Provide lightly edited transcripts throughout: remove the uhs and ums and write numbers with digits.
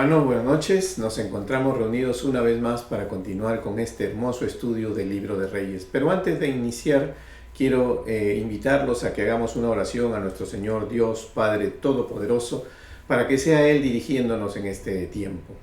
Hermanos, buenas noches. Nos encontramos reunidos una vez más para continuar con este hermoso estudio del Libro de Reyes. Pero antes de iniciar, quiero invitarlos a que hagamos una oración a nuestro Señor Dios Padre Todopoderoso para que sea Él dirigiéndonos en este tiempo.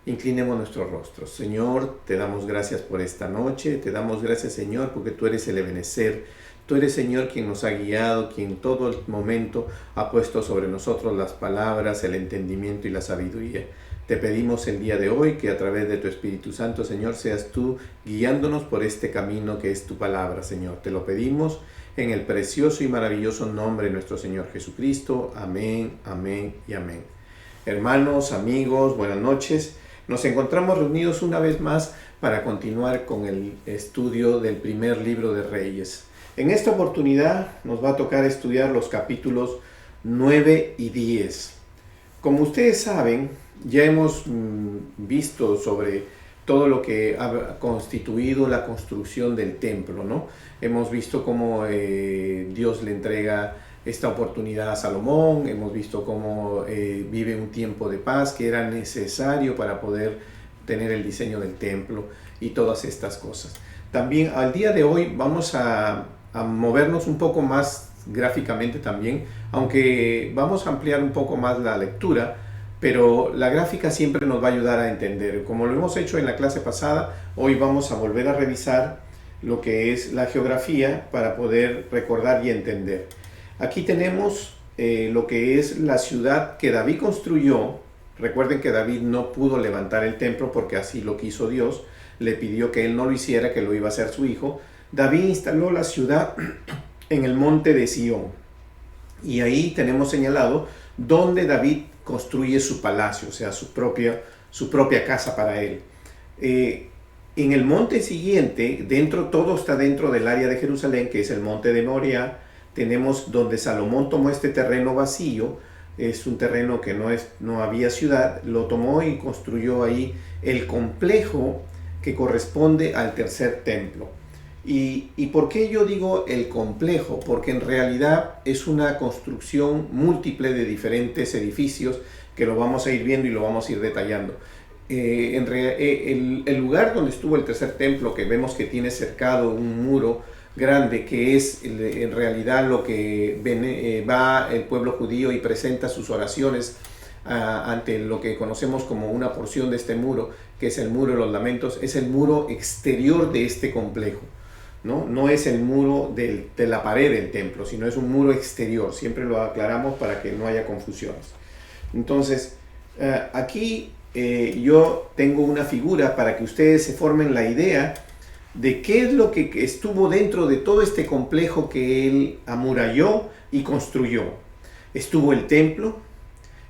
Inclinemos nuestros rostros. Señor, te damos gracias por esta noche. Te damos gracias, Señor, porque tú eres el Ebenezer. Tú eres, Señor, quien nos ha guiado, quien todo el momento ha puesto sobre nosotros las palabras, el entendimiento y la sabiduría. Te pedimos el día de hoy que a través de tu Espíritu Santo, Señor, seas tú guiándonos por este camino que es tu palabra, Señor. Te lo pedimos en el precioso y maravilloso nombre de nuestro Señor Jesucristo. Amén, amén y amén. Hermanos, amigos, buenas noches. Nos encontramos reunidos una vez más para continuar con el estudio del primer libro de Reyes. En esta oportunidad nos va a tocar estudiar los capítulos 9 y 10. Como ustedes saben, ya hemos visto sobre todo lo que ha constituido la construcción del templo, ¿no? Hemos visto cómo Dios le entrega esta oportunidad a Salomón, hemos visto cómo vive un tiempo de paz que era necesario para poder tener el diseño del templo y todas estas cosas. También al día de hoy vamos a movernos un poco más gráficamente también, aunque vamos a ampliar un poco más la lectura, pero la gráfica siempre nos va a ayudar a entender. Como lo hemos hecho en la clase pasada, hoy vamos a volver a revisar lo que es la geografía para poder recordar y entender. Aquí tenemos lo que es la ciudad que David construyó. Recuerden que David no pudo levantar el templo porque así lo quiso Dios. Le pidió que él no lo hiciera, que lo iba a hacer su hijo. David instaló la ciudad en el monte de Sión. Y ahí tenemos señalado donde David construye su palacio, o sea, su propia casa para él. En el monte siguiente, todo está dentro del área de Jerusalén, que es el monte de Moria. Tenemos donde Salomón tomó este terreno vacío. Es un terreno que no había ciudad. Lo tomó y construyó ahí el complejo que corresponde al tercer templo. ¿Y por qué yo digo el complejo? Porque en realidad es una construcción múltiple de diferentes edificios que lo vamos a ir viendo y lo vamos a ir detallando. El lugar donde estuvo el tercer templo, que vemos que tiene cercado un muro grande, que es en realidad lo que va el pueblo judío y presenta sus oraciones ante lo que conocemos como una porción de este muro, que es el muro de los lamentos, es el muro exterior de este complejo. No es el muro de la pared del templo, sino es un muro exterior. Siempre lo aclaramos para que no haya confusiones. Entonces, aquí yo tengo una figura para que ustedes se formen la idea de qué es lo que estuvo dentro de todo este complejo que él amuralló y construyó. Estuvo el templo,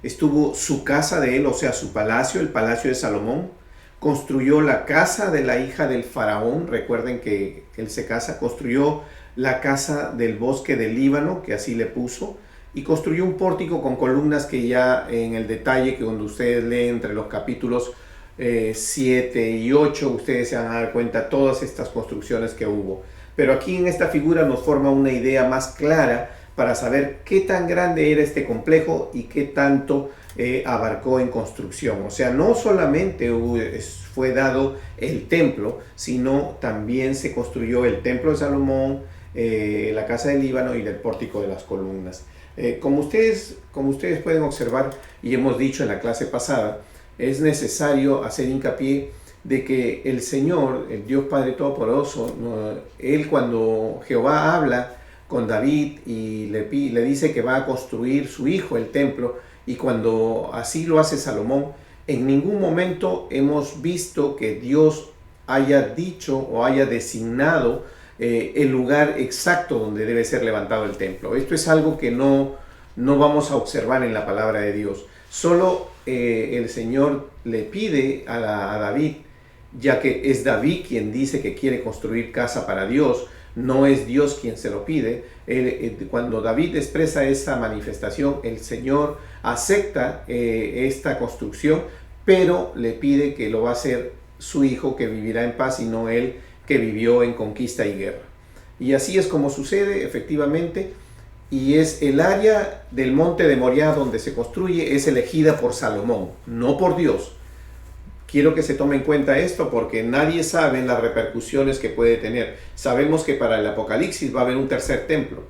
estuvo su casa de él, o sea, su palacio, el palacio de Salomón. Construyó la casa de la hija del faraón. Recuerden que él se casa. Construyó la casa del bosque del Líbano, que así le puso. Y construyó un pórtico con columnas que ya en el detalle, que cuando ustedes leen entre los capítulos 7 y 8, ustedes se van a dar cuenta de todas estas construcciones que hubo. Pero aquí en esta figura nos forma una idea más clara para saber qué tan grande era este complejo y qué tanto abarcó en construcción. O sea, no solamente fue dado el templo, sino también se construyó el templo de Salomón, la casa del Líbano y el pórtico de las columnas. Como ustedes pueden observar, y hemos dicho en la clase pasada, es necesario hacer hincapié de que el Señor, el Dios Padre Todopoderoso, Él cuando Jehová habla con David y le dice que va a construir su hijo el templo, y cuando así lo hace Salomón, en ningún momento hemos visto que Dios haya dicho o haya designado el lugar exacto donde debe ser levantado el templo. Esto es algo que no vamos a observar en la palabra de Dios. Solo el Señor le pide a David, ya que es David quien dice que quiere construir casa para Dios, no es Dios quien se lo pide. Cuando David expresa esa manifestación, el Señor acepta esta construcción, pero le pide que lo va a hacer su hijo, que vivirá en paz, y no él, que vivió en conquista y guerra. Y así es como sucede efectivamente. y es el área del monte de Moriah donde se construye, es elegida por Salomón, no por Dios. Quiero que se tome en cuenta esto porque nadie sabe las repercusiones que puede tener. Sabemos que para el Apocalipsis va a haber un tercer templo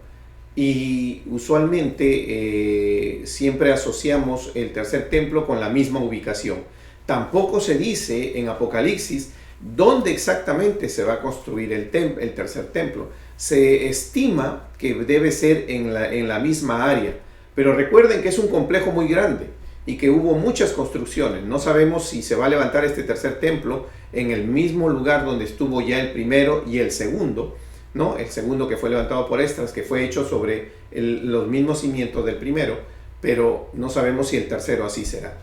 y usualmente siempre asociamos el tercer templo con la misma ubicación. Tampoco se dice en Apocalipsis dónde exactamente se va a construir el tercer templo. Se estima que debe ser en la misma área, pero recuerden que es un complejo muy grande y que hubo muchas construcciones. No sabemos si se va a levantar este tercer templo en el mismo lugar donde estuvo ya el primero y el segundo, ¿no? El segundo que fue levantado por Esdras, que fue hecho sobre los mismos cimientos del primero, pero no sabemos si el tercero así será.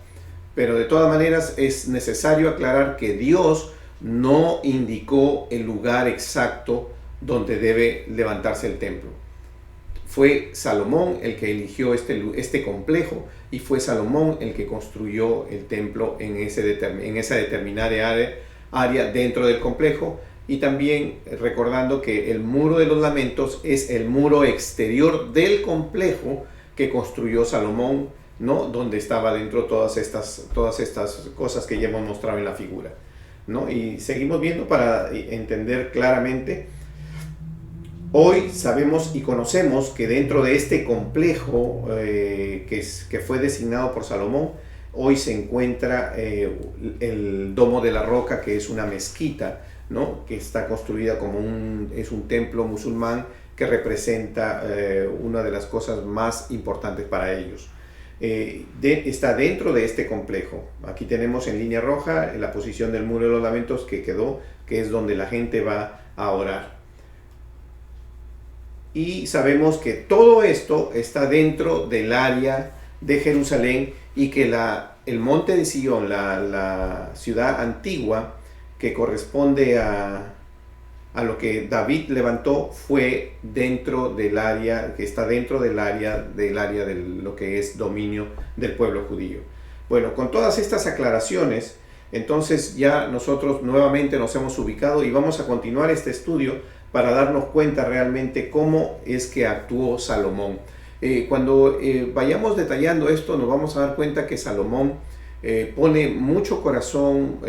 Pero de todas maneras es necesario aclarar que Dios no indicó el lugar exacto donde debe levantarse el templo. Fue Salomón el que eligió este complejo y fue Salomón el que construyó el templo en esa determinada área dentro del complejo, y también recordando que el muro de los lamentos es el muro exterior del complejo que construyó Salomón, ¿no? Donde estaba dentro todas estas cosas que ya hemos mostrado en la figura, ¿no? Y seguimos viendo para entender claramente. Hoy sabemos y conocemos que dentro de este complejo que fue designado por Salomón, hoy se encuentra el Domo de la Roca, que es una mezquita, ¿no? Que está construida como es un templo musulmán que representa una de las cosas más importantes para ellos. Está dentro de este complejo. Aquí tenemos en línea roja la posición del Muro de los Lamentos que quedó, que es donde la gente va a orar. Y sabemos que todo esto está dentro del área de Jerusalén y que el monte de Sion, la ciudad antigua que corresponde a lo que David levantó, fue dentro del área, que está dentro del área de lo que es dominio del pueblo judío. Bueno, con todas estas aclaraciones, entonces ya nosotros nuevamente nos hemos ubicado y vamos a continuar este estudio para darnos cuenta realmente cómo es que actuó Salomón. Cuando vayamos detallando esto, nos vamos a dar cuenta que Salomón pone mucho corazón,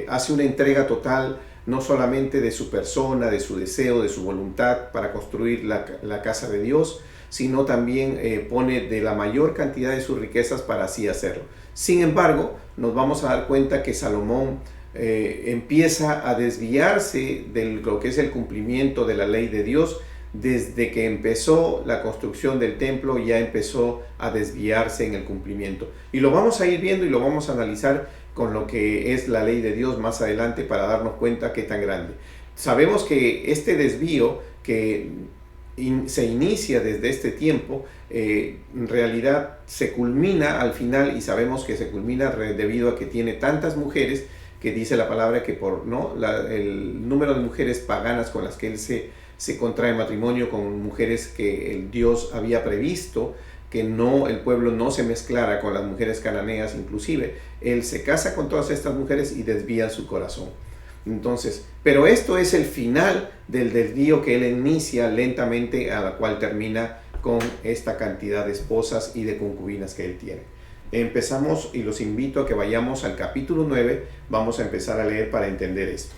hace una entrega total, no solamente de su persona, de su deseo, de su voluntad para construir la casa de Dios, sino también pone de la mayor cantidad de sus riquezas para así hacerlo. Sin embargo, nos vamos a dar cuenta que Salomón empieza a desviarse de lo que es el cumplimiento de la ley de Dios. Desde que empezó la construcción del templo ya empezó a desviarse en el cumplimiento, y lo vamos a ir viendo y lo vamos a analizar con lo que es la ley de Dios más adelante para darnos cuenta qué tan grande. Sabemos que este desvío que se inicia desde este tiempo, en realidad se culmina al final, y sabemos que se culmina debido a que tiene tantas mujeres, que dice la palabra que el número de mujeres paganas con las que él se contrae matrimonio, con mujeres que el Dios había previsto que el pueblo no se mezclara con las mujeres cananeas. Inclusive él se casa con todas estas mujeres y desvía su corazón. Entonces, pero esto es el final del desvío que él inicia lentamente, a la cual termina con esta cantidad de esposas y de concubinas que él tiene. Empezamos, y los invito a que vayamos al capítulo 9, vamos a empezar a leer para entender esto.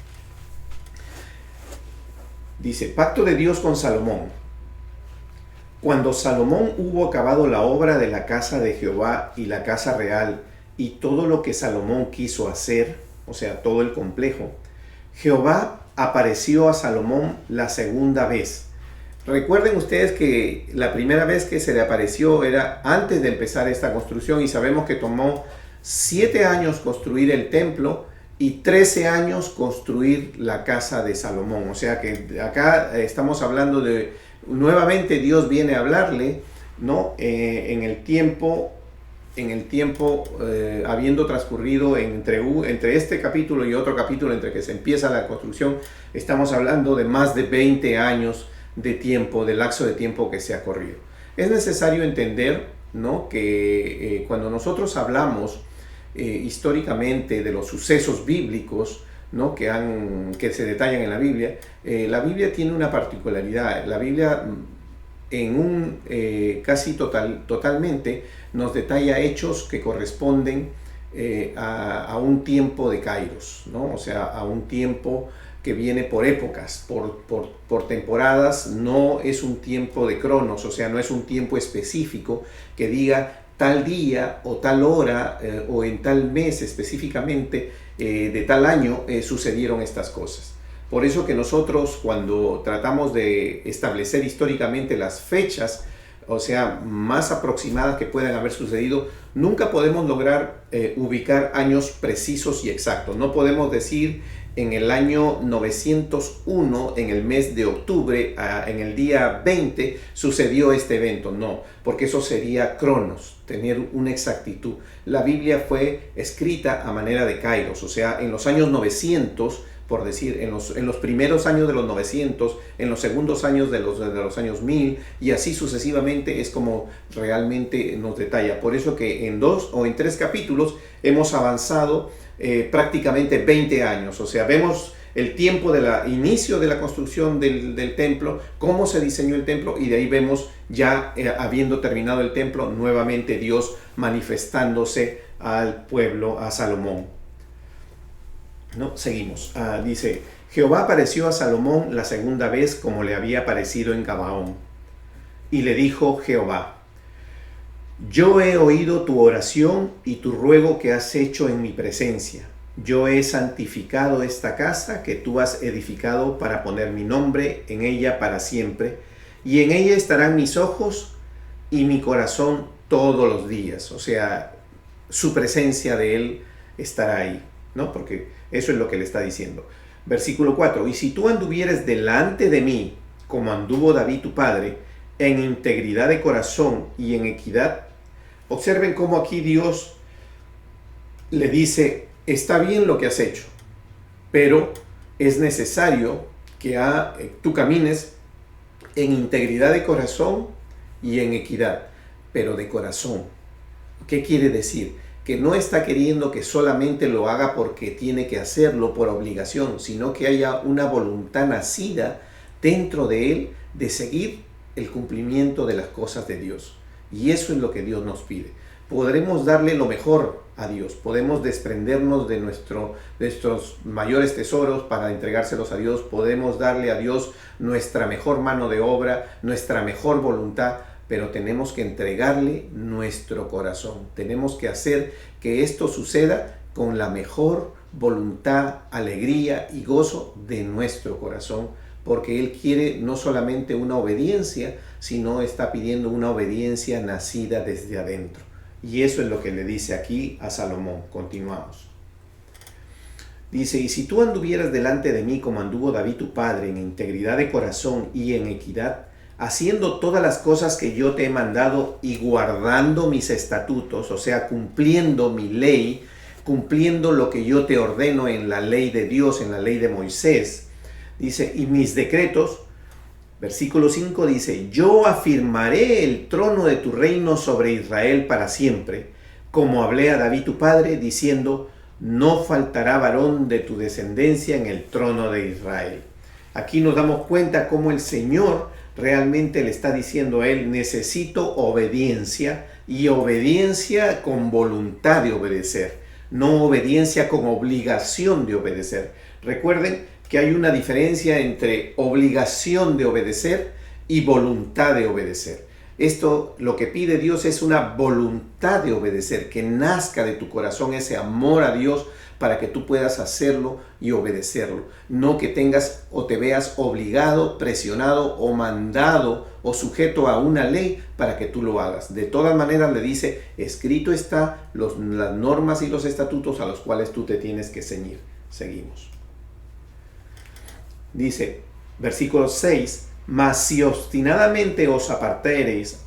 Dice: pacto de Dios con Salomón. Cuando Salomón hubo acabado la obra de la casa de Jehová y la casa real y todo lo que Salomón quiso hacer, o sea, todo el complejo, Jehová apareció a Salomón la segunda vez. Recuerden ustedes que la primera vez que se le apareció era antes de empezar esta construcción, y sabemos que tomó 7 años construir el templo y 13 años construir la casa de Salomón. O sea que acá estamos hablando de, nuevamente Dios viene a hablarle, ¿no? En el tiempo, habiendo transcurrido entre este capítulo y otro capítulo, entre que se empieza la construcción, estamos hablando de más de 20 años de tiempo, de lapso de tiempo que se ha corrido. Es necesario entender, ¿no? Que cuando nosotros hablamos históricamente de los sucesos bíblicos, ¿no? que se detallan en la Biblia tiene una particularidad. La Biblia totalmente nos detalla hechos que corresponden a un tiempo de Kairos, ¿no? O sea, a un tiempo que viene por épocas, por temporadas. No es un tiempo de cronos, o sea, no es un tiempo específico que diga tal día o tal hora o en tal mes específicamente de tal año sucedieron estas cosas. Por eso que nosotros, cuando tratamos de establecer históricamente las fechas, o sea, más aproximadas que puedan haber sucedido, nunca podemos lograr ubicar años precisos y exactos. No podemos decir en el año 901, en el mes de octubre, en el día 20, sucedió este evento. No, porque eso sería cronos, tener una exactitud. La Biblia fue escrita a manera de kairos, o sea, en los años 900, por decir, en los primeros años de los 900, en los segundos años de los años 1000, y así sucesivamente es como realmente nos detalla. Por eso que en 2 o en 3 capítulos hemos avanzado prácticamente 20 años. O sea, vemos el tiempo del inicio de la construcción del templo, cómo se diseñó el templo, y de ahí vemos ya habiendo terminado el templo, nuevamente Dios manifestándose al pueblo, a Salomón. ¿No? Seguimos. Dice, Jehová apareció a Salomón la segunda vez como le había aparecido en Gabaón. Y le dijo Jehová, yo he oído tu oración y tu ruego que has hecho en mi presencia. Yo he santificado esta casa que tú has edificado para poner mi nombre en ella para siempre, y en ella estarán mis ojos y mi corazón todos los días. O sea, su presencia de él estará ahí, ¿no? Porque eso es lo que le está diciendo. Versículo 4, y si tú anduvieres delante de mí, como anduvo David tu padre, en integridad de corazón y en equidad. Observen cómo aquí Dios le dice, está bien lo que has hecho, pero es necesario que tú camines en integridad de corazón y en equidad, pero de corazón. ¿Qué quiere decir? Que no está queriendo que solamente lo haga porque tiene que hacerlo por obligación, sino que haya una voluntad nacida dentro de él de seguir el cumplimiento de las cosas de Dios. Y eso es lo que Dios nos pide. Podremos darle lo mejor a Dios, podemos desprendernos de nuestros mayores tesoros para entregárselos a Dios, podemos darle a Dios nuestra mejor mano de obra, nuestra mejor voluntad, pero tenemos que entregarle nuestro corazón. Tenemos que hacer que esto suceda con la mejor voluntad, alegría y gozo de nuestro corazón, porque Él quiere no solamente una obediencia, sino está pidiendo una obediencia nacida desde adentro. Y eso es lo que le dice aquí a Salomón. Continuamos. Dice, y si tú anduvieras delante de mí como anduvo David tu padre, en integridad de corazón y en equidad, haciendo todas las cosas que yo te he mandado y guardando mis estatutos, o sea, cumpliendo mi ley, cumpliendo lo que yo te ordeno en la ley de Dios, en la ley de Moisés. Dice, y mis decretos, versículo 5 dice, yo afirmaré el trono de tu reino sobre Israel para siempre, como hablé a David tu padre, diciendo, no faltará varón de tu descendencia en el trono de Israel. Aquí nos damos cuenta cómo el Señor realmente le está diciendo a él, necesito obediencia, y obediencia con voluntad de obedecer, no obediencia con obligación de obedecer. Recuerden que hay una diferencia entre obligación de obedecer y voluntad de obedecer. Esto, lo que pide Dios es una voluntad de obedecer, que nazca de tu corazón ese amor a Dios para que tú puedas hacerlo y obedecerlo. No que tengas o te veas obligado, presionado o mandado o sujeto a una ley para que tú lo hagas. De todas maneras le dice, escrito está las normas y los estatutos a los cuales tú te tienes que ceñir. Seguimos. Dice, versículo 6, mas si obstinadamente os apartareis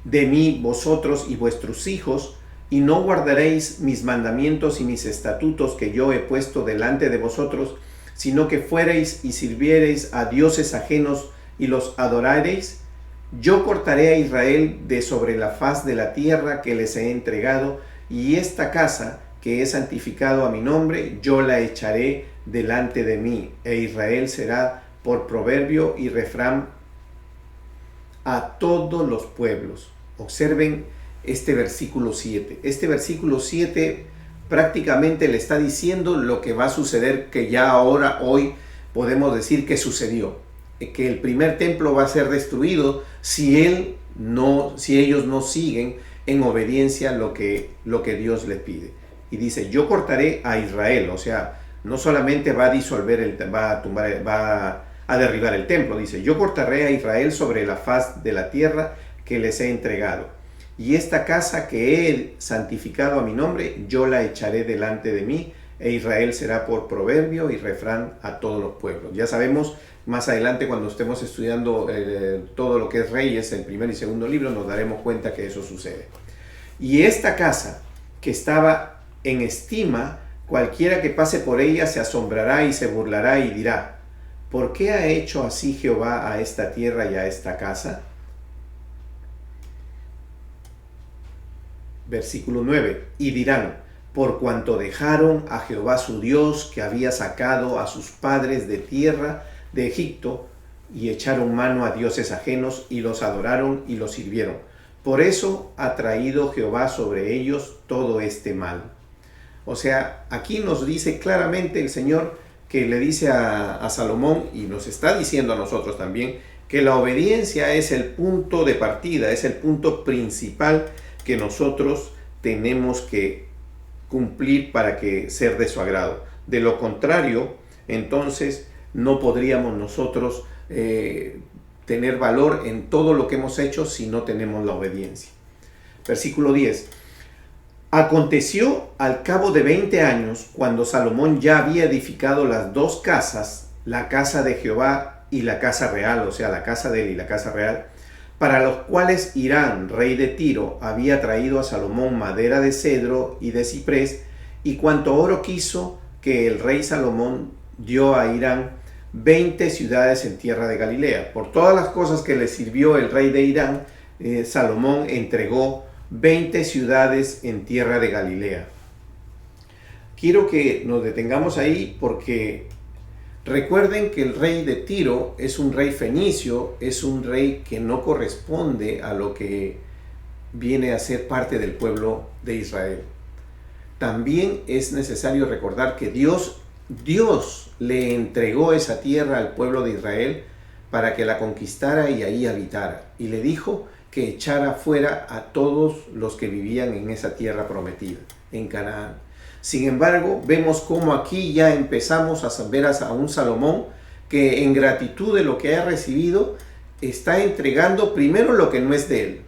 de mí vosotros y vuestros hijos, y no guardaréis mis mandamientos y mis estatutos que yo he puesto delante de vosotros, sino que fuereis y sirviereis a dioses ajenos y los adorareis, yo cortaré a Israel de sobre la faz de la tierra que les he entregado, y esta casa que he santificado a mi nombre, yo la echaré delante de mí, e Israel será por proverbio y refrán a todos los pueblos. Observen este versículo 7. Este versículo 7 prácticamente le está diciendo lo que va a suceder, que ya ahora, hoy, podemos decir que sucedió. Que el primer templo va a ser destruido si ellos no siguen en obediencia lo que Dios les pide. Y dice, yo cortaré a Israel, o sea, no solamente va a disolver, va a derribar el templo, dice, yo cortaré a Israel sobre la faz de la tierra que les he entregado. Y esta casa que he santificado a mi nombre, yo la echaré delante de mí, e Israel será por proverbio y refrán a todos los pueblos. Ya sabemos, más adelante cuando estemos estudiando todo lo que es Reyes, el primer y segundo libro, nos daremos cuenta que eso sucede. Y esta casa que estaba en estima, cualquiera que pase por ella se asombrará y se burlará y dirá, ¿por qué ha hecho así Jehová a esta tierra y a esta casa? Versículo 9, y dirán, por cuanto dejaron a Jehová su Dios, que había sacado a sus padres de tierra de Egipto, y echaron mano a dioses ajenos, y los adoraron y los sirvieron. Por eso ha traído Jehová sobre ellos todo este mal. O sea, aquí nos dice claramente el Señor, que le dice a Salomón, y nos está diciendo a nosotros también, que la obediencia es el punto de partida, es el punto principal que nosotros tenemos que cumplir para que ser de su agrado. De lo contrario, entonces no podríamos nosotros tener valor en todo lo que hemos hecho si no tenemos la obediencia. Versículo 10. Aconteció al cabo de 20 años, cuando Salomón ya había edificado las dos casas, la casa de Jehová y la casa real, o sea, la casa de él y la casa real, para los cuales Hirán, rey de Tiro, había traído a Salomón madera de cedro y de ciprés, y cuanto oro quiso, que el rey Salomón dio a Hirán 20 ciudades en tierra de Galilea. Por todas las cosas que le sirvió el rey de Hirán, Salomón entregó 20 ciudades en tierra de Galilea. Quiero que nos detengamos ahí porque recuerden que el rey de Tiro es un rey fenicio, es un rey que no corresponde a lo que viene a ser parte del pueblo de Israel. También es necesario recordar que Dios le entregó esa tierra al pueblo de Israel para que la conquistara y ahí habitara. Y le dijo que echara fuera a todos los que vivían en esa tierra prometida, en Canaán. Sin embargo, vemos cómo aquí ya empezamos a ver a un Salomón que en gratitud de lo que ha recibido está entregando primero lo que no es de él,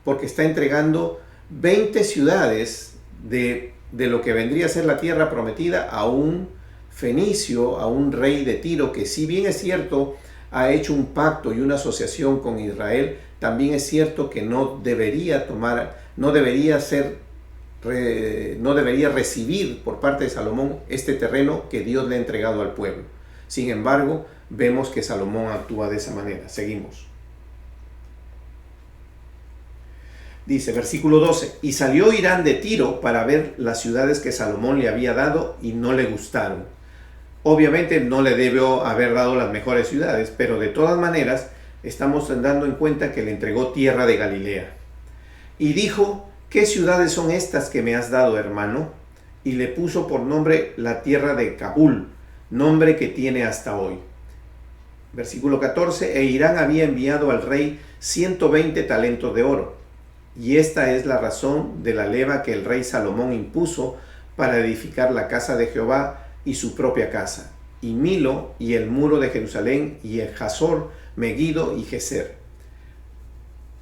porque está entregando 20 ciudades de lo que vendría a ser la tierra prometida a un fenicio, a un rey de Tiro, que si bien es cierto ha hecho un pacto y una asociación con Israel, también es cierto que no debería recibir por parte de Salomón este terreno que Dios le ha entregado al pueblo. Sin embargo, vemos que Salomón actúa de esa manera. Seguimos. Dice, versículo 12, y salió Hirán de Tiro para ver las ciudades que Salomón le había dado y no le gustaron. Obviamente no le debió haber dado las mejores ciudades, pero de todas maneras estamos dando en cuenta que le entregó tierra de Galilea. Y dijo, ¿qué ciudades son estas que me has dado, hermano? Y le puso por nombre la tierra de Cabul, nombre que tiene hasta hoy. Versículo 14, e Hirán había enviado al rey 120 talentos de oro. Y esta es la razón de la leva que el rey Salomón impuso para edificar la casa de Jehová y su propia casa, y Milo y el muro de Jerusalén, y el Hazor, Megiddo y Geser.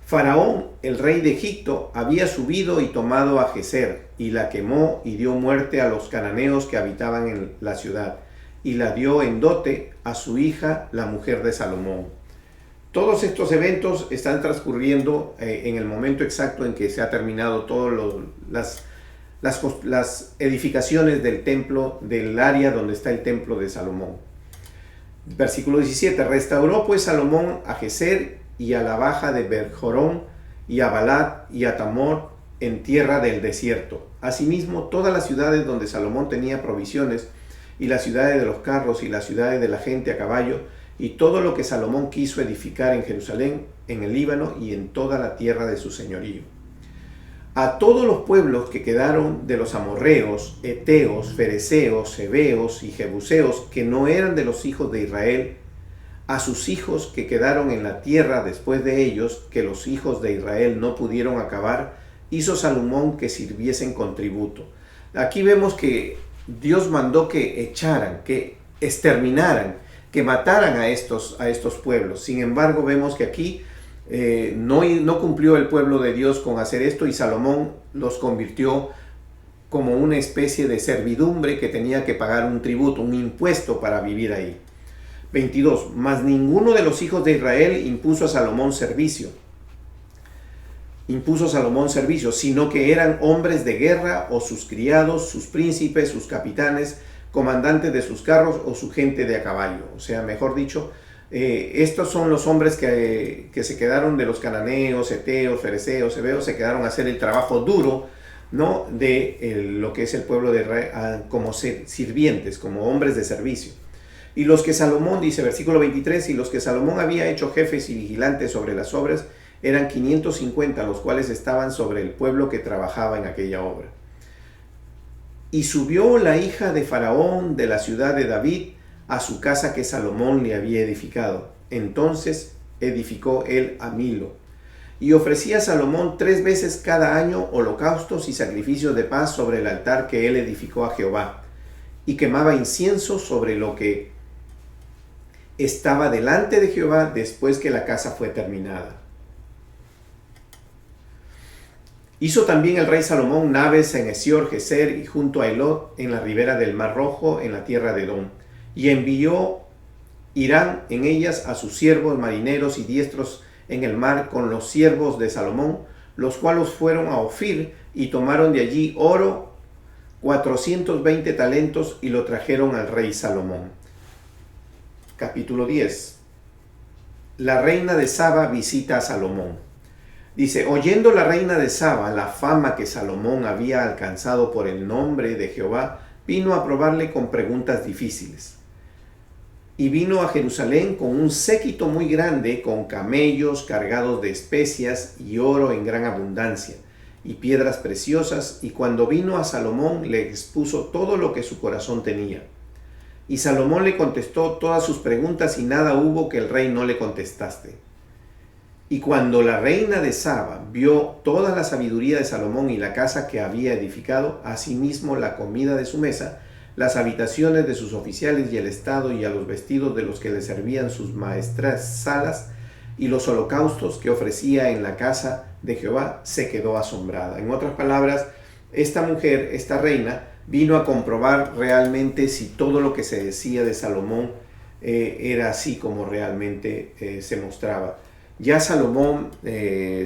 Faraón, el rey de Egipto, había subido y tomado a Geser, y la quemó y dio muerte a los cananeos que habitaban en la ciudad, y la dio en dote a su hija, la mujer de Salomón. Todos estos eventos están transcurriendo en el momento exacto en que se ha terminado todas las edificaciones del templo, del área donde está el templo de Salomón. Versículo 17, restauró pues Salomón a Geser y a la baja de Berjorón y a Balat y a Tamor en tierra del desierto. Asimismo, todas las ciudades donde Salomón tenía provisiones y las ciudades de los carros y las ciudades de la gente a caballo y todo lo que Salomón quiso edificar en Jerusalén, en el Líbano y en toda la tierra de su señorío. A todos los pueblos que quedaron de los amorreos, eteos, fereceos, heveos y jebuseos, que no eran de los hijos de Israel, a sus hijos que quedaron en la tierra después de ellos, que los hijos de Israel no pudieron acabar, hizo Salomón que sirviesen con tributo. Aquí vemos que Dios mandó que echaran, que exterminaran, que mataran a estos pueblos. Sin embargo, vemos que aquí no cumplió el pueblo de Dios con hacer esto, y Salomón los convirtió como una especie de servidumbre que tenía que pagar un tributo, un impuesto para vivir ahí. 22. Mas ninguno de los hijos de Israel impuso a Salomón servicio, sino que eran hombres de guerra, o sus criados, sus príncipes, sus capitanes, comandantes de sus carros, o su gente de a caballo. O sea, mejor dicho, estos son los hombres que se quedaron de los cananeos, eteos, fereceos, heveos, se quedaron a hacer el trabajo duro, ¿no?, de lo que es el pueblo de Israel, como sirvientes, como hombres de servicio. Y los que Salomón, dice versículo 23, y los que Salomón había hecho jefes y vigilantes sobre las obras, eran 550, los cuales estaban sobre el pueblo que trabajaba en aquella obra. Y subió la hija de Faraón de la ciudad de David a su casa que Salomón le había edificado. Entonces edificó él a Milo. Y ofrecía a Salomón 3 veces cada año holocaustos y sacrificios de paz sobre el altar que él edificó a Jehová. Y quemaba incienso sobre lo que estaba delante de Jehová después que la casa fue terminada. Hizo también el rey Salomón naves en Esior-Geser y junto a Elot, en la ribera del Mar Rojo, en la tierra de Edom. Y envió Hirán en ellas a sus siervos marineros y diestros en el mar con los siervos de Salomón, los cuales fueron a Ofir y tomaron de allí oro 420 talentos y lo trajeron al rey Salomón. Capítulo 10. La reina de Saba visita a Salomón. Dice, oyendo la reina de Saba la fama que Salomón había alcanzado por el nombre de Jehová, vino a probarle con preguntas difíciles. Y vino a Jerusalén con un séquito muy grande, con camellos cargados de especias y oro en gran abundancia, y piedras preciosas, y cuando vino a Salomón le expuso todo lo que su corazón tenía. Y Salomón le contestó todas sus preguntas, y nada hubo que el rey no le contestase. Y cuando la reina de Saba vio toda la sabiduría de Salomón y la casa que había edificado, asimismo la comida de su mesa, las habitaciones de sus oficiales y el estado y a los vestidos de los que le servían sus maestras salas y los holocaustos que ofrecía en la casa de Jehová, se quedó asombrada. En otras palabras, esta mujer, esta reina, vino a comprobar realmente si todo lo que se decía de Salomón era así como realmente se mostraba. Ya Salomón,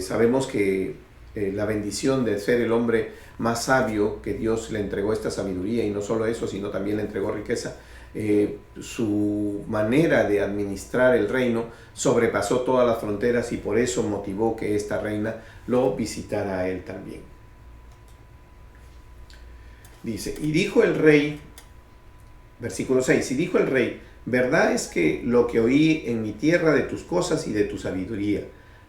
sabemos que la bendición de ser el hombre más sabio, que Dios le entregó esta sabiduría, y no solo eso, sino también le entregó riqueza, su manera de administrar el reino sobrepasó todas las fronteras, y por eso motivó que esta reina lo visitara a él también. Dice, y dijo el rey, versículo 6, y dijo el rey, verdad es que lo que oí en mi tierra de tus cosas y de tu sabiduría,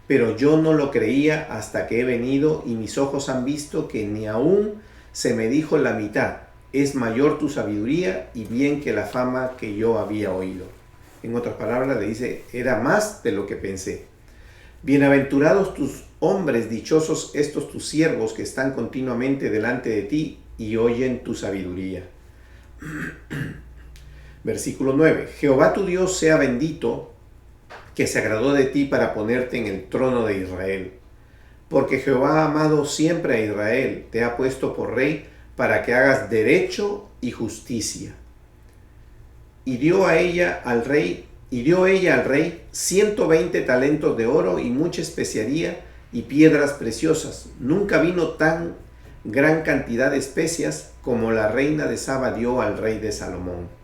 pero yo no lo creía hasta que he venido y mis ojos han visto que ni aún se me dijo la mitad. Es mayor tu sabiduría y bien que la fama que yo había oído. En otras palabras le dice, era más de lo que pensé. Bienaventurados tus hombres, dichosos estos tus siervos que están continuamente delante de ti y oyen tu sabiduría. Versículo 9. Jehová tu Dios sea bendito, que se agradó de ti para ponerte en el trono de Israel. Porque Jehová ha amado siempre a Israel, te ha puesto por rey para que hagas derecho y justicia. Y dio ella al rey 120 talentos de oro y mucha especiaría y piedras preciosas. Nunca vino tan gran cantidad de especias como la reina de Saba dio al rey de Salomón.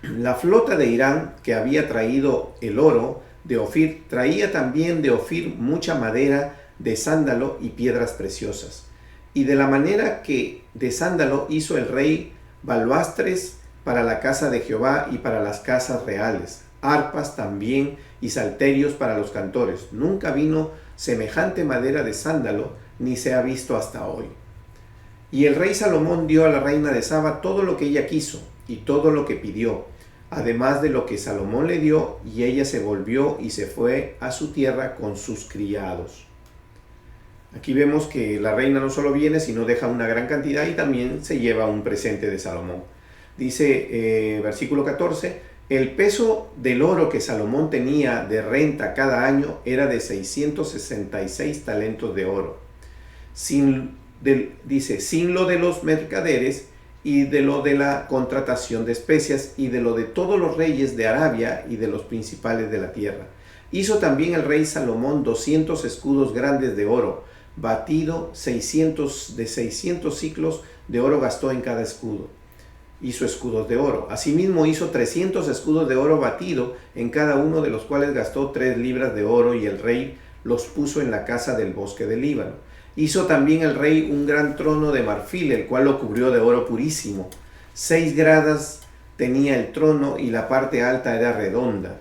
La flota de Hirán, que había traído el oro de Ofir, traía también de Ofir mucha madera de sándalo y piedras preciosas. Y de la manera que de sándalo hizo el rey baluastres para la casa de Jehová y para las casas reales, arpas también y salterios para los cantores. Nunca vino semejante madera de sándalo, ni se ha visto hasta hoy. Y el rey Salomón dio a la reina de Saba todo lo que ella quiso y todo lo que pidió, además de lo que Salomón le dio, y ella se volvió y se fue a su tierra con sus criados. Aquí vemos que la reina no solo viene, sino deja una gran cantidad y también se lleva un presente de Salomón. Dice versículo 14, el peso del oro que Salomón tenía de renta cada año era de 666 talentos de oro. Sin lo de los mercaderes y de lo de la contratación de especias y de lo de todos los reyes de Arabia y de los principales de la tierra. Hizo también el rey Salomón 200 escudos grandes de oro, batido 600 ciclos de oro gastó en cada escudo. Hizo escudos de oro. Asimismo hizo 300 escudos de oro batido, en cada uno de los cuales gastó 3 libras de oro, y el rey los puso en la casa del bosque del Líbano. Hizo también el rey un gran trono de marfil, el cual lo cubrió de oro purísimo. 6 gradas tenía el trono y la parte alta era redonda.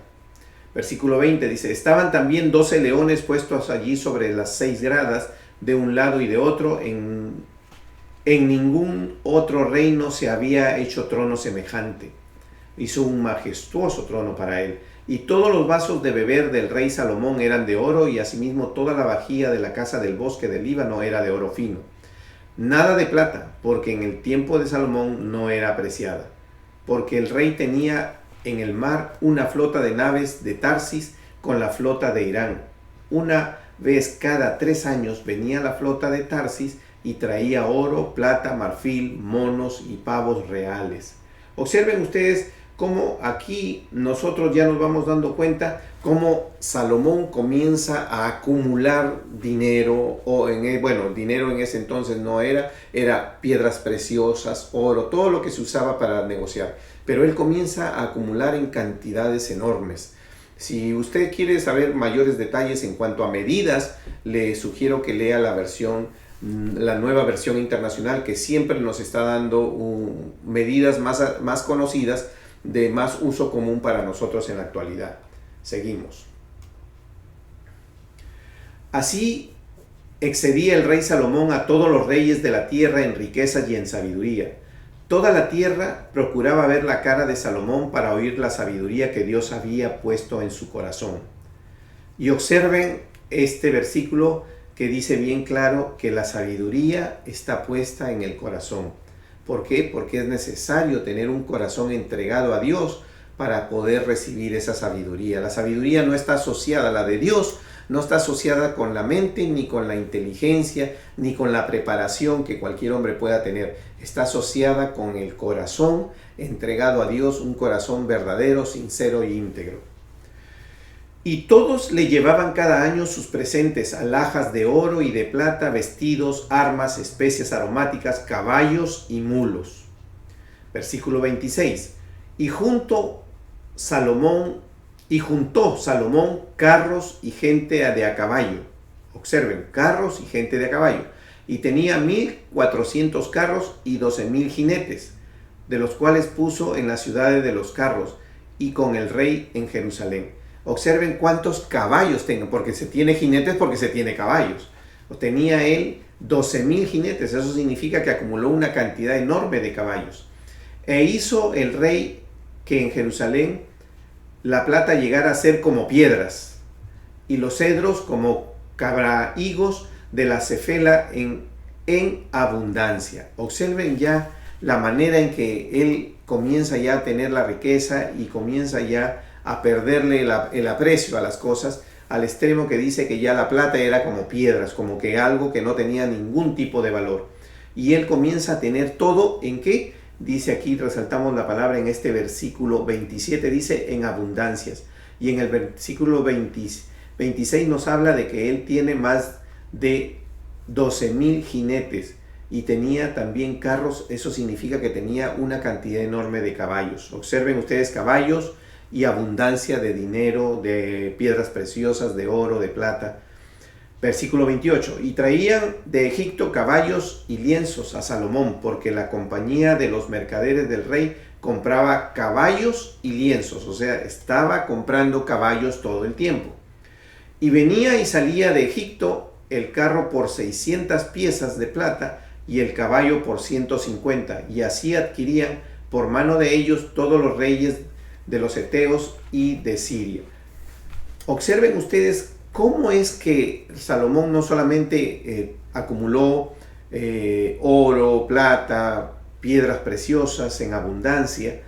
Versículo 20 dice, estaban también 12 leones puestos allí sobre las 6 gradas, de un lado y de otro. En ningún otro reino se había hecho trono semejante. Hizo un majestuoso trono para él. Y todos los vasos de beber del rey Salomón eran de oro, y asimismo toda la vajilla de la casa del bosque del Líbano era de oro fino. Nada de plata, porque en el tiempo de Salomón no era apreciada. Porque el rey tenía en el mar una flota de naves de Tarsis con la flota de Irán. Una vez cada 3 años venía la flota de Tarsis y traía oro, plata, marfil, monos y pavos reales. Observen ustedes cómo aquí nosotros ya nos vamos dando cuenta cómo Salomón comienza a acumular dinero, dinero en ese entonces no era piedras preciosas, oro, todo lo que se usaba para negociar, pero él comienza a acumular en cantidades enormes. Si usted quiere saber mayores detalles en cuanto a medidas, le sugiero que lea la nueva versión internacional, que siempre nos está dando medidas más conocidas, de más uso común para nosotros en la actualidad. Seguimos. Así excedía el rey Salomón a todos los reyes de la tierra en riquezas y en sabiduría. Toda la tierra procuraba ver la cara de Salomón para oír la sabiduría que Dios había puesto en su corazón. Y observen este versículo que dice bien claro que la sabiduría está puesta en el corazón. ¿Por qué? Porque es necesario tener un corazón entregado a Dios para poder recibir esa sabiduría. La sabiduría no está asociada, la de Dios no está asociada con la mente, ni con la inteligencia, ni con la preparación que cualquier hombre pueda tener. Está asociada con el corazón entregado a Dios, un corazón verdadero, sincero e íntegro. Y todos le llevaban cada año sus presentes, alhajas de oro y de plata, vestidos, armas, especias aromáticas, caballos y mulos. Versículo 26. Y juntó Salomón carros y gente de a caballo. Observen, carros y gente de a caballo. Y tenía 1,400 carros y 12,000 jinetes, de los cuales puso en las ciudades de los carros y con el rey en Jerusalén. Observen cuántos caballos tenga, porque se tiene jinetes porque se tiene caballos. Tenía él 12,000 jinetes, eso significa que acumuló una cantidad enorme de caballos. E hizo el rey que en Jerusalén la plata llegara a ser como piedras, y los cedros como cabrahigos de la cefela en abundancia. Observen ya la manera en que él comienza ya a tener la riqueza y comienza ya a perderle el aprecio a las cosas, al extremo que dice que ya la plata era como piedras, como que algo que no tenía ningún tipo de valor. Y él comienza a tener todo, ¿en qué? Dice aquí, resaltamos la palabra en este versículo 27, dice en abundancias. Y en el versículo 26 nos habla de que él tiene más de 12,000 jinetes y tenía también carros. Eso significa que tenía una cantidad enorme de caballos. Observen ustedes, caballos y abundancia de dinero, de piedras preciosas, de oro, de plata. Versículo 28. Y traían de Egipto caballos y lienzos a Salomón, porque la compañía de los mercaderes del rey compraba caballos y lienzos, o sea, estaba comprando caballos todo el tiempo. Y venía y salía de Egipto el carro por 600 piezas de plata y el caballo por 150, y así adquirían por mano de ellos todos los reyes de los heteos y de Siria. Observen ustedes cómo es que Salomón no solamente acumuló oro, plata, piedras preciosas en abundancia,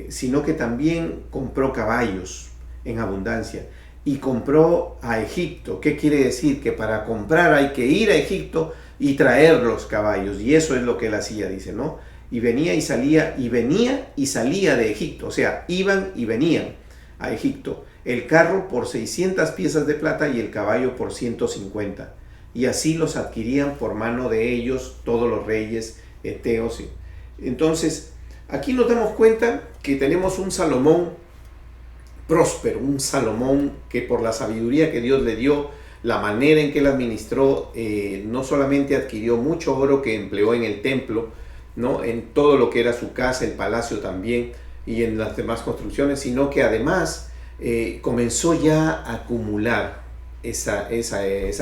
sino que también compró caballos en abundancia y compró a Egipto. ¿Qué quiere decir? Que para comprar hay que ir a Egipto y traer los caballos, y eso es lo que él hacía, dice, ¿no? Y venía y salía de Egipto, o sea, iban y venían a Egipto, el carro por 600 piezas de plata y el caballo por 150, y así los adquirían por mano de ellos todos los reyes heteos. Entonces, aquí nos damos cuenta que tenemos un Salomón próspero, un Salomón que por la sabiduría que Dios le dio, la manera en que él administró, no solamente adquirió mucho oro que empleó en el templo, ¿no?, en todo lo que era su casa, el palacio también, y en las demás construcciones, sino que además comenzó ya a acumular esa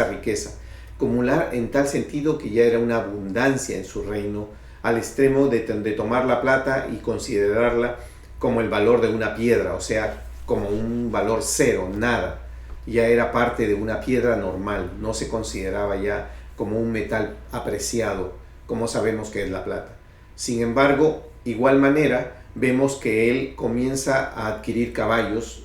riqueza. Acumular en tal sentido que ya era una abundancia en su reino, al extremo de tomar la plata y considerarla como el valor de una piedra, o sea, como un valor cero, nada. Ya era parte de una piedra normal, no se consideraba ya como un metal apreciado, como sabemos que es la plata. Sin embargo, igual manera, vemos que él comienza a adquirir caballos,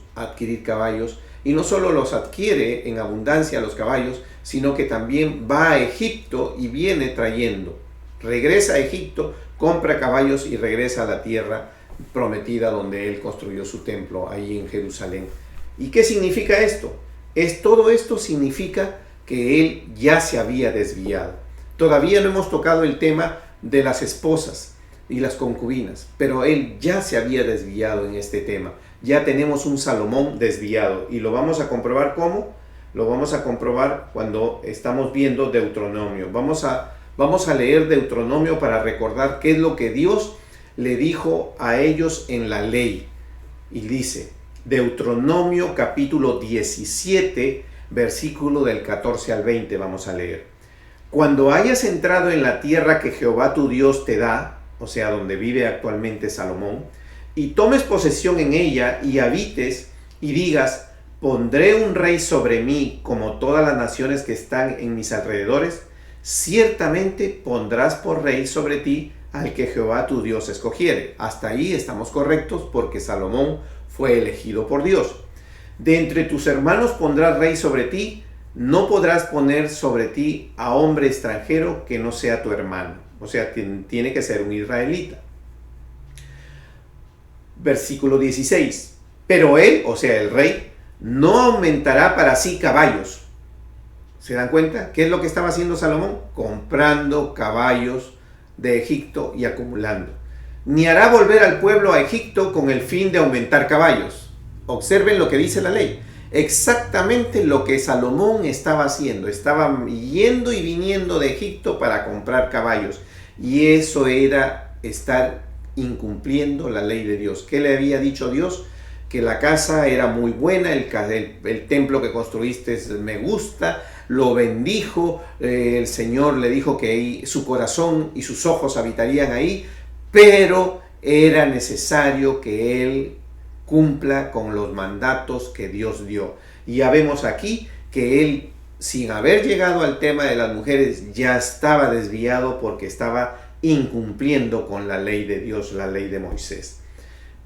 y no solo los adquiere en abundancia los caballos, sino que también va a Egipto y viene trayendo. Regresa a Egipto, compra caballos y regresa a la tierra prometida donde él construyó su templo, ahí en Jerusalén. ¿Y qué significa esto? Todo esto significa que él ya se había desviado. Todavía no hemos tocado el tema de las esposas y las concubinas, pero él ya se había desviado en este tema. Ya tenemos un Salomón desviado, y lo vamos a comprobar. ¿Cómo? Lo vamos a comprobar cuando estamos viendo Deuteronomio. Vamos a leer Deuteronomio para recordar qué es lo que Dios le dijo a ellos en la ley. Y dice, Deuteronomio capítulo 17, versículo del 14 al 20, vamos a leer. Cuando hayas entrado en la tierra que Jehová tu Dios te da, o sea, donde vive actualmente Salomón, y tomes posesión en ella y habites y digas, pondré un rey sobre mí como todas las naciones que están en mis alrededores, ciertamente pondrás por rey sobre ti al que Jehová tu Dios escogiere. Hasta ahí estamos correctos, porque Salomón fue elegido por Dios. De entre tus hermanos pondrás rey sobre ti, no podrás poner sobre ti a hombre extranjero que no sea tu hermano. O sea, tiene que ser un israelita. Versículo 16. Pero él, o sea, el rey, no aumentará para sí caballos. ¿Se dan cuenta? ¿Qué es lo que estaba haciendo Salomón? Comprando caballos de Egipto y acumulando. Ni hará volver al pueblo a Egipto con el fin de aumentar caballos. Observen lo que dice la ley. Exactamente lo que Salomón estaba haciendo. Estaba yendo y viniendo de Egipto para comprar caballos. Y eso era estar incumpliendo la ley de Dios. ¿Qué le había dicho Dios? Que la casa era muy buena, el templo que construiste me gusta, lo bendijo, el Señor le dijo que su corazón y sus ojos habitarían ahí, pero era necesario que él cumpla con los mandatos que Dios dio. Y ya vemos aquí que él, sin haber llegado al tema de las mujeres, ya estaba desviado porque estaba incumpliendo con la ley de Dios, la ley de Moisés.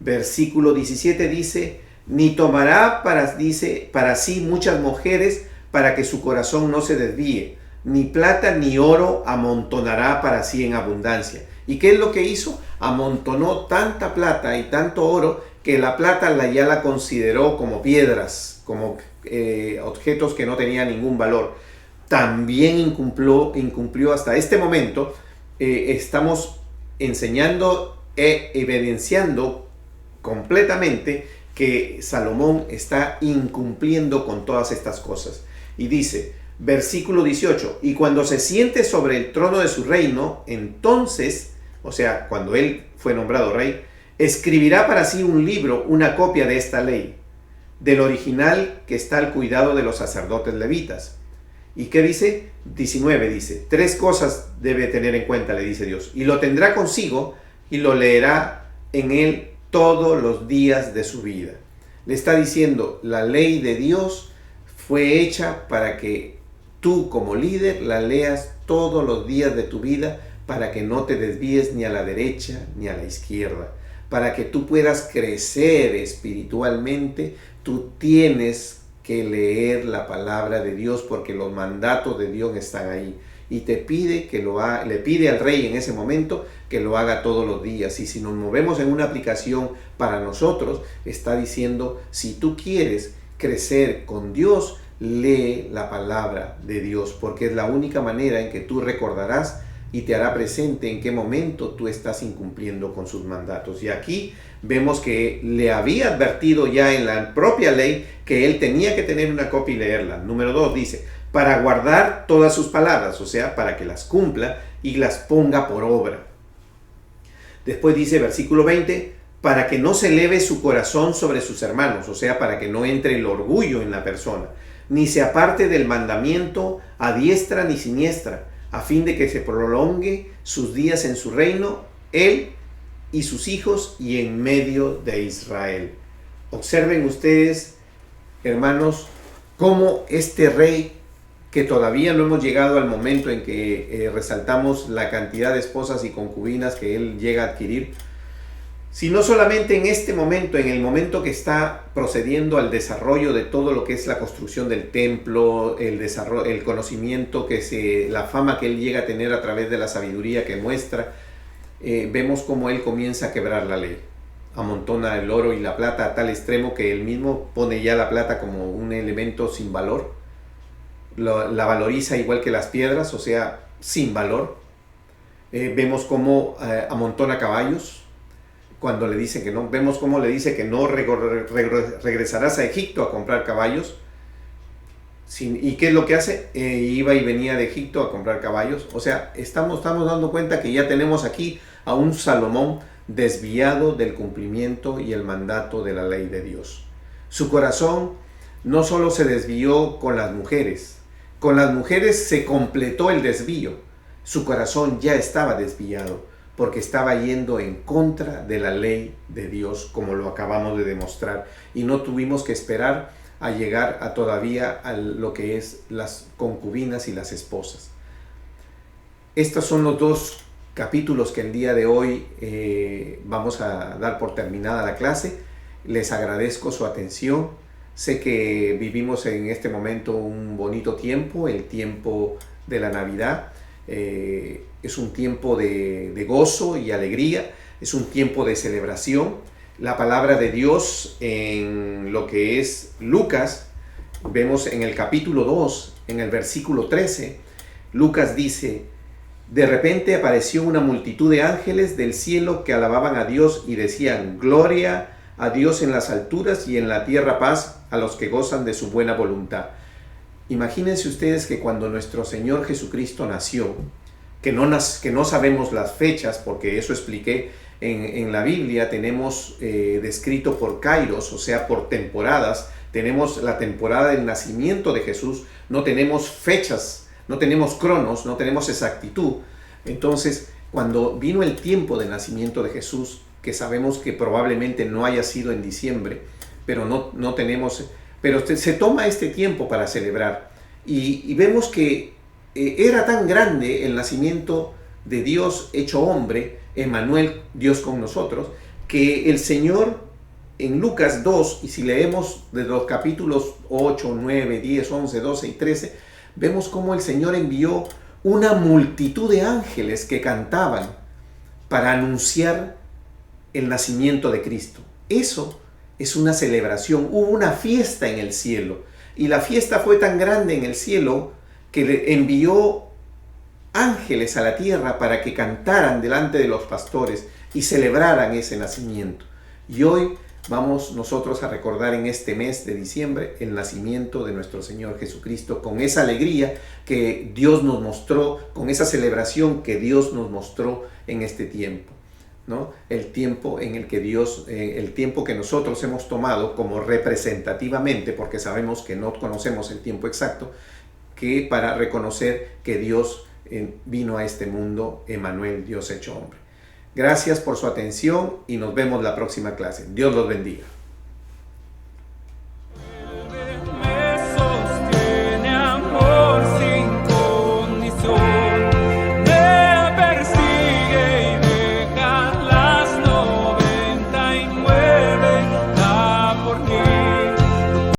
Versículo 17 dice, ni tomará para sí muchas mujeres para que su corazón no se desvíe, ni plata ni oro amontonará para sí en abundancia. ¿Y qué es lo que hizo? Amontonó tanta plata y tanto oro que la plata ya la consideró como piedras, como objetos que no tenían ningún valor. También incumplió hasta este momento. Estamos enseñando e evidenciando completamente que Salomón está incumpliendo con todas estas cosas. Y dice, Versículo 18, y cuando se siente sobre el trono de su reino, entonces, o sea, cuando él fue nombrado rey, escribirá para sí un libro, una copia de esta ley, del original que está al cuidado de los sacerdotes levitas. ¿Y qué dice? 19 dice, 3 cosas debe tener en cuenta, le dice Dios, y lo tendrá consigo y lo leerá en él todos los días de su vida. Le está diciendo, la ley de Dios fue hecha para que tú como líder la leas todos los días de tu vida, para que no te desvíes ni a la derecha ni a la izquierda. Para que tú puedas crecer espiritualmente, tú tienes que leer la palabra de Dios, porque los mandatos de Dios están ahí. Y te pide que le pide al rey en ese momento que lo haga todos los días. Y si nos movemos en una aplicación para nosotros, está diciendo, si tú quieres crecer con Dios, lee la palabra de Dios, porque es la única manera en que tú recordarás y te hará presente en qué momento tú estás incumpliendo con sus mandatos. Y aquí vemos que le había advertido ya en la propia ley que él tenía que tener una copia y leerla. Número 2 dice, para guardar todas sus palabras, o sea, para que las cumpla y las ponga por obra. Después dice, versículo 20, para que no se eleve su corazón sobre sus hermanos, o sea, para que no entre el orgullo en la persona, ni se aparte del mandamiento a diestra ni siniestra, a fin de que se prolongue sus días en su reino, él y sus hijos y en medio de Israel. Observen ustedes, hermanos, cómo este rey, que todavía no hemos llegado al momento en que resaltamos la cantidad de esposas y concubinas que él llega a adquirir, sino solamente en este momento, en el momento que está procediendo al desarrollo de todo lo que es la construcción del templo, el desarrollo, el conocimiento, la fama que él llega a tener a través de la sabiduría que muestra, vemos cómo él comienza a quebrar la ley. Amontona el oro y la plata a tal extremo que él mismo pone ya la plata como un elemento sin valor, la valoriza igual que las piedras, o sea, sin valor. Vemos cómo amontona caballos. Cuando le dice que no, vemos cómo le dice que no regresarás a Egipto a comprar caballos. ¿Y qué es lo que hace? Iba y venía de Egipto a comprar caballos. O sea, estamos dando cuenta que ya tenemos aquí a un Salomón desviado del cumplimiento y el mandato de la ley de Dios. Su corazón no solo se desvió con las mujeres se completó el desvío. Su corazón ya estaba desviado, porque estaba yendo en contra de la ley de Dios, como lo acabamos de demostrar, y no tuvimos que esperar a llegar a todavía a lo que es las concubinas y las esposas. Estos son los 2 capítulos que el día de hoy vamos a dar por terminada la clase. Les agradezco su atención. Sé que vivimos en este momento un bonito tiempo, el tiempo de la Navidad. Es un tiempo de gozo y alegría, es un tiempo de celebración. La palabra de Dios en lo que es Lucas, vemos en el capítulo 2, en el versículo 13, Lucas dice, de repente apareció una multitud de ángeles del cielo que alababan a Dios y decían, gloria a Dios en las alturas y en la tierra paz a los que gozan de su buena voluntad. Imagínense ustedes que cuando nuestro Señor Jesucristo nació, que no sabemos las fechas, porque eso expliqué en la Biblia, tenemos descrito por kairos, o sea, por temporadas. Tenemos la temporada del nacimiento de Jesús, no tenemos fechas, no tenemos cronos, no tenemos exactitud. Entonces, cuando vino el tiempo del nacimiento de Jesús, que sabemos que probablemente no haya sido en diciembre, pero no tenemos, pero se toma este tiempo para celebrar. Y vemos que era tan grande el nacimiento de Dios hecho hombre, Emmanuel, Dios con nosotros, que el Señor en Lucas 2, y si leemos de los capítulos 8, 9, 10, 11, 12 y 13, vemos cómo el Señor envió una multitud de ángeles que cantaban para anunciar el nacimiento de Cristo. Eso es una celebración. Hubo una fiesta en el cielo, y la fiesta fue tan grande en el cielo que le envió ángeles a la tierra para que cantaran delante de los pastores y celebraran ese nacimiento. Y hoy Vamos nosotros a recordar en este mes de diciembre el nacimiento de nuestro Señor Jesucristo, con esa alegría que Dios nos mostró, con esa celebración que Dios nos mostró en este tiempo, ¿no? El tiempo en el que el tiempo que nosotros hemos tomado como representativamente, porque sabemos que no conocemos el tiempo exacto, que para reconocer que Dios vino a este mundo, Emmanuel, Dios hecho hombre. Gracias por su atención y nos vemos la próxima clase. Dios los bendiga.